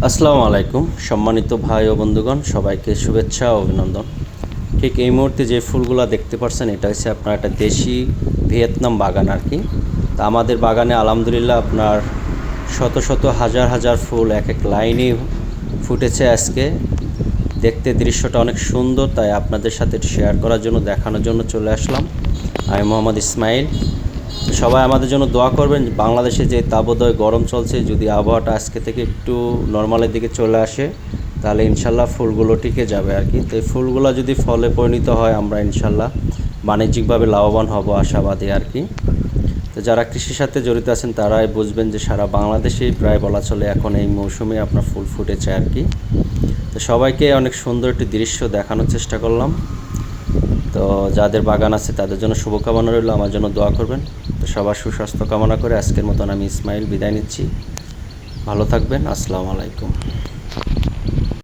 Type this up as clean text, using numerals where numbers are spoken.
আসসালামু আলাইকুম সম্মানিত ভাই ও বন্ধুগণ, সবাইকে শুভেচ্ছা ও অভিনন্দন। ঠিক এই মুহূর্তে যে ফুলগুলো দেখতে পাচ্ছেন এটা হচ্ছে আপনার একটা দেশি ভিয়েতনাম বাগান আর কি। তা আমাদের বাগানে আলহামদুলিল্লাহ আপনার শত শত হাজার হাজার ফুল এক এক লাইনে ফুটেছে আজকে। দেখতে দৃশ্যটা অনেক সুন্দর, তাই আপনাদের সাথে শেয়ার করার জন্য, দেখানোর জন্য চলে আসলাম। আমি মোহাম্মদ ইসমাইল। সবাই আমাদের জন্য দোয়া করবেন। বাংলাদেশে যে তাপদায় গরম চলছে, যদি আবহাওয়াটা আজকে থেকে একটু নর্মালের দিকে চলে আসে তাহলে ইনশাল্লাহ ফুলগুলো টিকে যাবে আর কি। তো এই ফুলগুলো যদি ফলে পরিণত হয় আমরা ইনশাল্লাহ বাণিজ্যিকভাবে লাভবান হব আশাবাদী আর কি। তো যারা কৃষির সাথে জড়িত আছেন তারাই বুঝবেন যে সারা বাংলাদেশেই প্রায় বলা চলে এখন এই মৌসুমে আপনার ফুল ফুটেছে আর কি। তো সবাইকে অনেক সুন্দর একটি দৃশ্য দেখানোর চেষ্টা করলাম। তো যাদের বাগান আছে তাদের জন্য শুভকামনা রইল, আমার জন্য দোয়া করবেন। তো সবার সুস্বাস্থ্য কামনা করে আজকের মতন আমি ইসমাইল বিদায় নিচ্ছি। ভালো থাকবেন। আসসালামু আলাইকুম।